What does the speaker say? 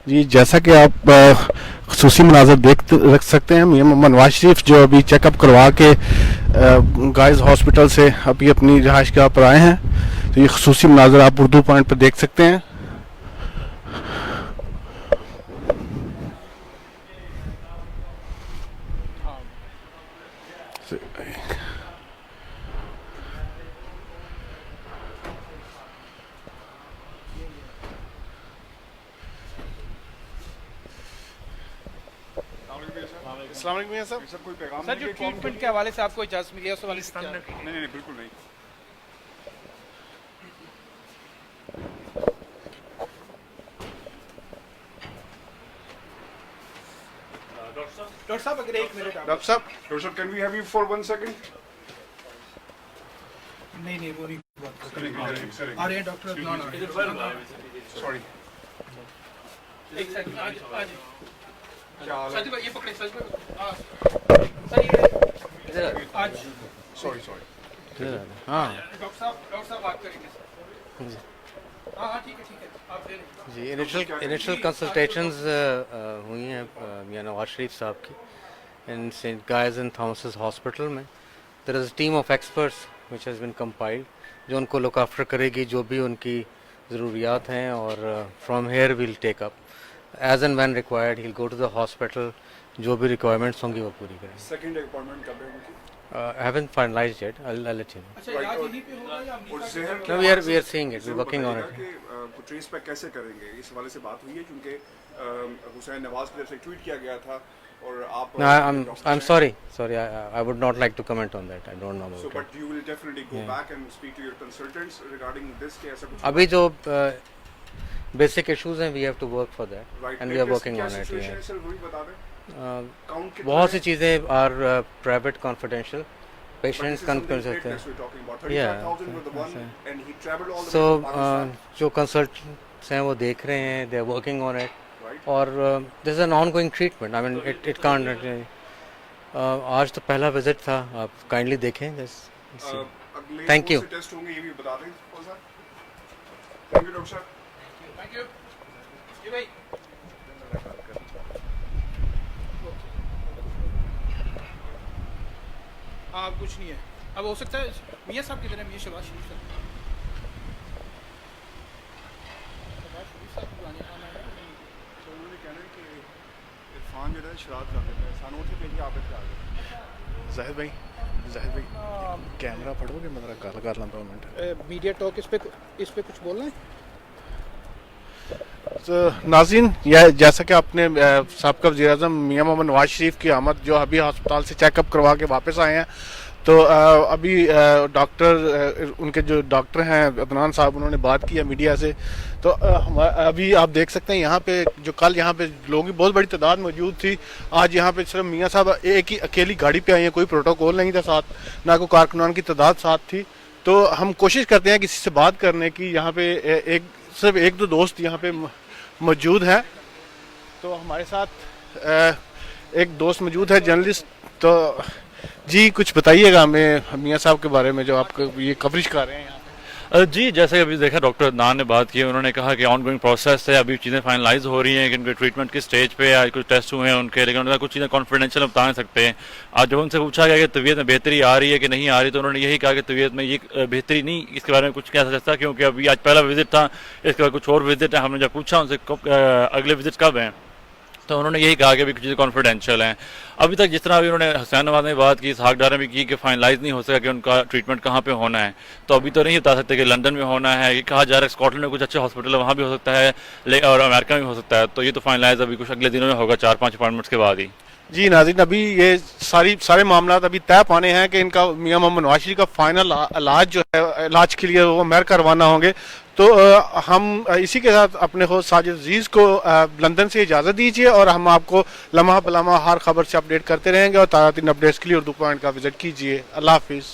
जी, जैसा कि आप खसूसी मनाज़र रख सकते हैं, मियां मोहम्मद नवाज शरीफ जो अभी चेकअप करवा के गाइज हॉस्पिटल से अभी अपनी रिहाइश गाह पर आए हैं। तो ये खसूसी मनाज़र आप उर्दू पॉइंट पर देख सकते हैं। अस्सलाम वालेकुम मियां साहब। सर कोई पैगाम सर, जो ट्रीटमेंट के हवाले से आपको इजाज़त मिली है उस हवाले से क्या? नहीं नहीं बिल्कुल नहीं। डॉक्टर साहब अगर एक मिनट डॉक्टर साहब can we have you for 1 second? नहीं वो नहीं बात आ रहे हैं डॉक्टर। सॉरी एक सेकंड आज क्या हाल है? सच भाई ये पकड़े सच भाई सर ये आज सॉरी हाँ डॉक्टर साहब बात करेंगे। हाँ ठीक है आप दे रहे जी, इनिशियल कंसल्टेशंस हुई हैं मियां नवाज शरीफ साहब की in Saint Guy's and Thomas hospital में। There is a team of experts which has been compiled जो उनको लुक आफ्टर करेगी जो भी उनकी ज़रूरियात हैं, और from here will take up as and when required he will go to the hospital, जो भी रिक्वायरमेंट्स होंगी वो पूरी करेंगे। सेकंड अपॉइंटमेंट कब है उनकी? I haven't finalized yet. I'll let you know. अच्छा इलाज यहीं पे होगा या और अमेरिका जहर No, we are seeing it. We're working on it. कि ट्रेस बैक कैसे करेंगे, इस हवाले से बात हुई है क्योंकि हुसैन नवाज की तरफ से ट्वीट किया गया था और आप No, I'm sorry. I would not like to comment on that. I don't know So about it. but you will definitely go back and speak to your consultants regarding this कि ऐसा कुछ अभी जो basic issues हैं, we have to work for that, Right. and we are Latest working क्या on it. situation है Yeah. Sir, वही बता दें। Count कितना बहुत सी है? चीज़ें are private confidential. But Patients this is can something कर सकते greatness हैं. we're talking about. Yeah. 35,000 with the one and he traveled all the So way to Pakistan. जो consultants हैं वो देख रहे हैं. They are working on it. Right. और this is an ongoing treatment. I mean, it can't. आज तो पहला विजिट था. आप काइंडली देखें. Just see. अगले Thank कौन you. से टेस्ट होंगे ये भी बता दें कौन सा? Thank you डॉक्टर साहब। थैंक यू जी भाई। हाँ अब कुछ नहीं है। अब हो सकता है मियां साहब किधर है? मियां शहबाज शरीफ साहब बुलाने का आना है। तो उन्होंने कहना है कि इरफान जो है शरारत कर देता है, सानू उठे भेजिए आप इधर आ गए। जाहिद भाई कैमरा फड़ोगे? मैं जरा गल कर लूँ 2 मिनट। मीडिया टॉक इस पे कुछ बोलना है? तो नाज़रीन, यह जैसा कि आपने साबका वज़ीर-ए-आज़म मियां मोहम्मद नवाज शरीफ की आमद जो अभी अस्पताल से चेकअप करवा के वापस आए हैं, तो अभी डॉक्टर उनके जो डॉक्टर हैं अदनान साहब, उन्होंने बात की है मीडिया से। तो अभी आप देख सकते हैं यहाँ पे जो कल यहाँ पे लोगों की बहुत बड़ी तादाद मौजूद थी, आज यहाँ पे सिर्फ मियां साहब एक ही अकेली गाड़ी पे आए हैं, कोई प्रोटोकॉल नहीं था साथ, ना कोई कारकुनान की तादाद साथ थी। तो हम कोशिश करते हैं किसी से बात करने की। यहाँ पे सिर्फ 1-2 दोस्त यहाँ पे मौजूद हैं। तो हमारे साथ एक दोस्त मौजूद है जर्नलिस्ट। तो जी कुछ बताइएगा हमें मियां साहब के बारे में जो आप ये कवरेज कर रहे हैं यहाँ। जी, जैसे अभी देखा डॉक्टर अदनान ने बात की, उन्होंने कहा कि ऑन गोइंग प्रोसेस है, अभी चीज़ें फाइनलाइज हो रही हैं कि उनके ट्रीटमेंट की स्टेज पे या कुछ टेस्ट हुए हैं उनके, लेकिन उन्होंने कुछ चीज़ें कॉन्फिडेंशियल बता नहीं सकते हैं। आज जब उनसे पूछा गया कि तबीयत में बेहतरी आ रही है कि नहीं आ रही, तो उन्होंने यही कहा कि तबीयत में ये बेहतरी नहीं, इसके बारे में कुछ कह सकता, क्योंकि अभी आज पहला विजिट था, इसके बाद कुछ और विजिट है। हमने जब पूछा उनसे अगले विजिट कब हैं, तो उन्होंने यही कहा कि अभी कुछ चीज़ें कॉन्फिडेंशियल हैं। अभी तक जिस तरह अभी उन्होंने हुसैन नवाज ने बात की, इसहाक डार ने भी की कि फाइनलाइज नहीं हो सका कि उनका ट्रीटमेंट कहाँ पे होना है, तो अभी तो नहीं बता सकते कि लंदन में होना है। ये कहा जा रहा है स्कॉटलैंड में कुछ अच्छे हॉस्पिटल है, वहाँ भी हो सकता है, और अमेरिका में भी हो सकता है। तो ये तो फाइनलाइज अभी कुछ अगले दिनों में होगा, 4-5 अपॉइंटमेंट्स के बाद ही। जी नाज़रीन, अभी ये सारे मामला अभी तय पाने हैं कि इनका मियां मोहम्मद नवाज शरीफ का फाइनल इलाज जो है, इलाज के लिए वो अमेरिका रवाना होंगे। तो हम इसी के साथ अपने होस्ट साजिद अजीज़ को लंदन से इजाज़त दीजिए, और हम आपको लम्हा बलम्हा हर खबर से अपडेट करते रहेंगे, और ताज़ा तरीन अपडेट्स के लिए उर्दू पॉइंट का विजिट कीजिए। अल्लाह हाफिज़।